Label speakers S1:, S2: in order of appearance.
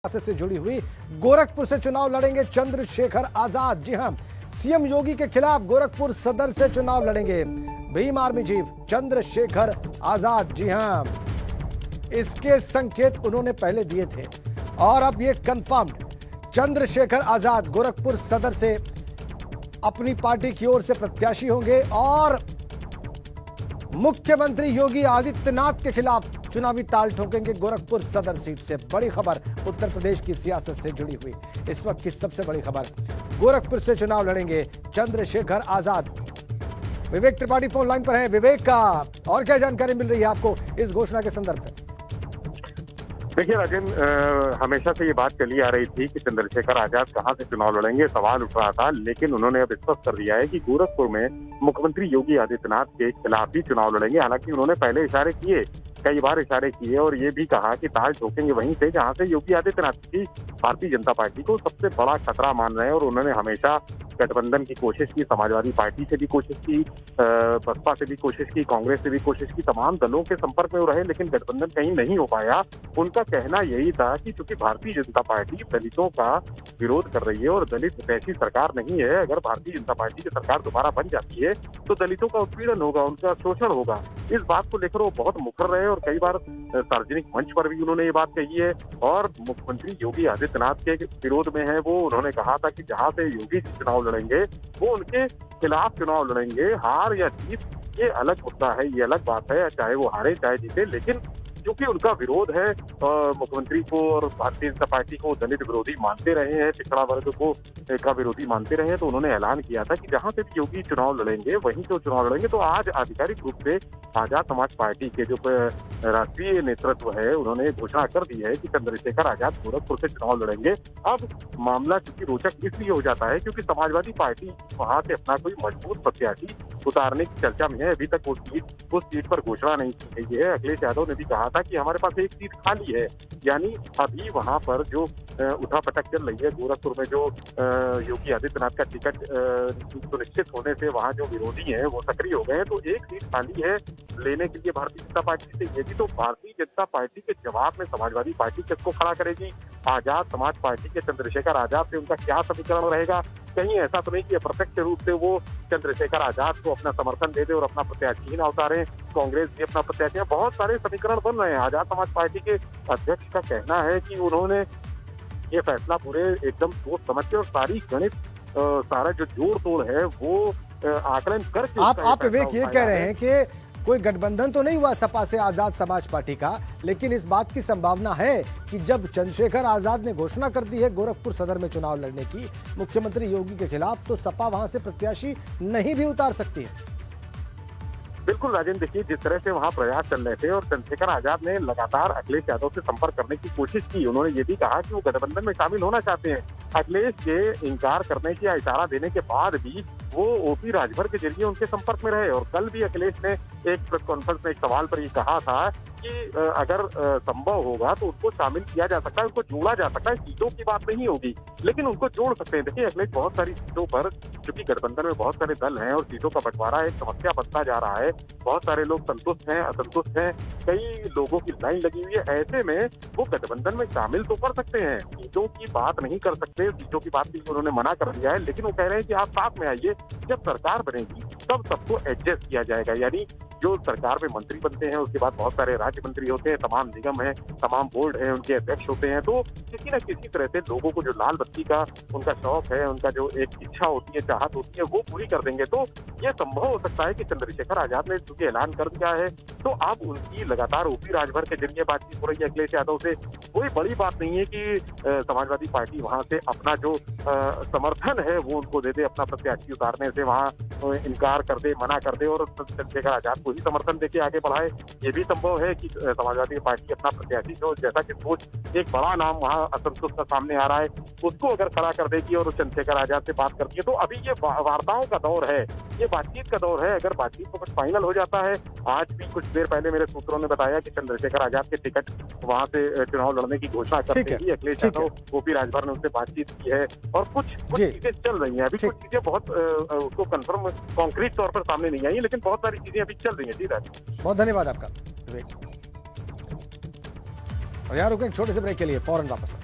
S1: से जुड़ी हुई गोरखपुर से चुनाव लड़ेंगे चंद्रशेखर आजाद। जी हां, सीएम योगी के खिलाफ गोरखपुर सदर से चुनाव लड़ेंगे भीम आर्मी चीफ चंद्रशेखर आजाद। जी हां, इसके संकेत उन्होंने पहले दिए थे और अब ये कंफर्म्ड। चंद्रशेखर आजाद गोरखपुर सदर से अपनी पार्टी की ओर से प्रत्याशी होंगे और मुख्यमंत्री योगी आदित्यनाथ के खिलाफ चुनावी ताल ठोकेंगे गोरखपुर सदर सीट से। बड़ी खबर उत्तर प्रदेश की सियासत से जुड़ी हुई इस वक्त की सबसे बड़ी खबर, गोरखपुर से चुनाव लड़ेंगे चंद्रशेखर आजाद। विवेक त्रिपाठी फोन लाइन पर है। विवेक का और क्या जानकारी मिल रही है आपको इस घोषणा के संदर्भ में?
S2: देखिए राजन, हमेशा से ये बात चली आ रही थी कि चंद्रशेखर आजाद कहां से चुनाव लड़ेंगे, सवाल उठ रहा था, लेकिन उन्होंने अब स्पष्ट कर दिया है कि गोरखपुर में मुख्यमंत्री योगी आदित्यनाथ के खिलाफ ही चुनाव लड़ेंगे। हालांकि उन्होंने पहले इशारे किए, कई बार इशारे किए और ये भी कहा कि ताल ठोकेंगे वहीं से जहां से योगी आदित्यनाथ की भारतीय जनता पार्टी को सबसे बड़ा खतरा मान रहे हैं। और उन्होंने हमेशा गठबंधन की कोशिश की, समाजवादी पार्टी से भी कोशिश की, बसपा से भी कोशिश की, कांग्रेस से भी कोशिश की, तमाम दलों के संपर्क में वो रहे, लेकिन गठबंधन कहीं नहीं हो पाया। उनका कहना यही था कि चूंकि भारतीय जनता पार्टी दलितों का विरोध कर रही है और दलित ऐसी सरकार नहीं है, अगर भारतीय जनता पार्टी की सरकार दोबारा बन जाती है तो दलितों का उत्पीड़न होगा, उनका शोषण होगा। इस बात को लेकर वो बहुत मुखर रहे और कई बार सार्वजनिक मंच पर भी उन्होंने ये बात कही है। और मुख्यमंत्री योगी आदित्यनाथ के विरोध में है वो, उन्होंने कहा था कि जहां से योगी चुनाव लड़ेंगे वो उनके खिलाफ चुनाव लड़ेंगे। हार या जीत ये अलग मुद्दा है, ये अलग बात है, चाहे वो हारे चाहे जीते, लेकिन क्योंकि उनका विरोध है मुख्यमंत्री को और भारतीय जनता पार्टी को दलित विरोधी मानते रहे हैं, पिछड़ा वर्ग को का विरोधी मानते रहे हैं, तो उन्होंने ऐलान किया था कि जहां से भी योगी चुनाव लड़ेंगे वहीं से चुनाव लड़ेंगे। तो आज आधिकारिक रूप से आजाद समाज पार्टी के जो राष्ट्रीय नेतृत्व है उन्होंने घोषणा कर दी है कि चंद्रशेखर आजाद गोरखपुर से चुनाव लड़ेंगे। अब मामला चूंकि रोचक इसलिए हो जाता है क्योंकि समाजवादी पार्टी वहां से अपना कोई मजबूत प्रत्याशी उतारने की चर्चा में है। अभी तक उस सीट पर घोषणा नहीं की गई है। अखिलेश यादव ने भी कहा था कि हमारे पास एक सीट खाली है, यानी अभी वहां पर जो उठापटक चल रही है गोरखपुर में, जो योगी आदित्यनाथ का टिकट सुनिश्चित होने से वहां जो विरोधी हैं वो सक्रिय हो गए हैं, तो एक सीट खाली है लेने के लिए भारतीय जनता पार्टी से। ये भी तो भारतीय जनता पार्टी के जवाब में समाजवादी पार्टी किसको खड़ा करेगी? आजाद समाज पार्टी के चंद्रशेखर आजाद से उनका क्या समीकरण रहेगा? कहीं ऐसा तो नहीं कि अप्रत्यक्ष रूप से वो चंद्रशेखर आजाद को अपना समर्थन दे दे और अपना प्रत्याशी ही ना उतारे, कांग्रेस भी अपना प्रत्याशी। बहुत सारे समीकरण बन रहे हैं। आजाद समाज पार्टी के अध्यक्ष का कहना है कि उन्होंने ये फैसला पूरे एकदम सोच समझ के और सारी गणित सारा जो जोड़ तोड़ है वो आकलन करके
S1: आप विवेक ये कह रहे हैं कि कोई गठबंधन तो नहीं हुआ सपा से आजाद समाज पार्टी का, लेकिन इस बात की संभावना है कि जब चंद्रशेखर आजाद ने घोषणा कर दी है गोरखपुर सदर में चुनाव लड़ने की मुख्यमंत्री योगी के खिलाफ, तो सपा वहां से प्रत्याशी नहीं भी उतार सकती है।
S2: बिल्कुल राजेंद्र, देखिए जिस तरह से वहाँ प्रयास चल रहे थे और चंद्रशेखर आजाद ने लगातार अखिलेश यादव से संपर्क करने की कोशिश की। उन्होंने ये भी कहा कि वो गठबंधन में शामिल होना चाहते हैं। अखिलेश के इनकार करने की या इशारा देने के बाद भी वो ओपी राजभर के जरिए उनके संपर्क में रहे। और कल भी अखिलेश ने एक प्रेस कॉन्फ्रेंस में एक सवाल पर ये कहा था कि अगर संभव होगा तो उनको शामिल किया जा सकता है, उनको जोड़ा जा सकता है। सीटों की बात नहीं होगी लेकिन उनको जोड़ सकते हैं। देखिए अखिलेश बहुत सारी सीटों पर, क्योंकि गठबंधन में बहुत सारे दल हैं और सीटों का बंटवारा एक समस्या बनता जा रहा है, बहुत सारे लोग संतुष्ट हैं, असंतुष्ट हैं, कई लोगों की लाइन लगी हुई है। ऐसे में वो गठबंधन में शामिल तो कर सकते हैं, सीटों की बात नहीं कर सकते, सीटों की बात भी उन्होंने मना कर दिया है। लेकिन वो कह रहे हैं कि आप साथ में आइए, जब सरकार बनेगी तब सबको एडजस्ट किया जाएगा। यानी जो सरकार में मंत्री बनते हैं उसके बाद बहुत सारे राज्य मंत्री होते हैं, तमाम निगम हैं, तमाम बोर्ड हैं, उनके अध्यक्ष होते हैं, तो किसी न किसी तरह से लोगों को जो लाल बत्ती का उनका शौक है, उनका जो एक इच्छा होती है, चाहत होती है, वो पूरी कर देंगे। तो ये संभव हो सकता है कि चंद्रशेखर आजाद ने चूंकि ऐलान कर दिया है तो अब उनकी लगातार ओपी राजभर के जरिए बातचीत हो रही है अखिलेश यादव से। कोई बड़ी बात नहीं है कि समाजवादी पार्टी वहां से अपना जो समर्थन है वो उनको दे दे, अपना प्रत्याशी उतारने से वहां इनकार कर दे, मना कर दे और चंद्रशेखर आजाद को ही समर्थन देके आगे बढ़ाए। ये भी संभव है कि समाजवादी पार्टी अपना प्रत्याशी जो जैसा कि सोच एक बड़ा नाम वहां असंतुष्ट का सामने आ रहा है उसको अगर खड़ा कर देगी और चंद्रशेखर आजाद से बात करती है, तो अभी ये वार्ताओं का दौर है, ये बातचीत का दौर है। अगर बातचीत तो कुछ फाइनल हो जाता है, आज भी कुछ देर पहले मेरे सूत्रों ने बताया कि चंद्रशेखर आजाद के टिकट वहां से चुनाव लड़ने की घोषणा करते ही अखिलेश यादव ओपी राजभर ने उनसे बातचीत की है और कुछ चीजें चल रही हैं। अभी कुछ चीजें बहुत उसको कंफर्म कॉन्क्रीट तौर पर सामने नहीं आई, लेकिन बहुत सारी चीजें अभी चल रही हैं। जी राज,
S1: बहुत धन्यवाद आपका। और यार रुकें, एक छोटे से ब्रेक के लिए फौरन वापस।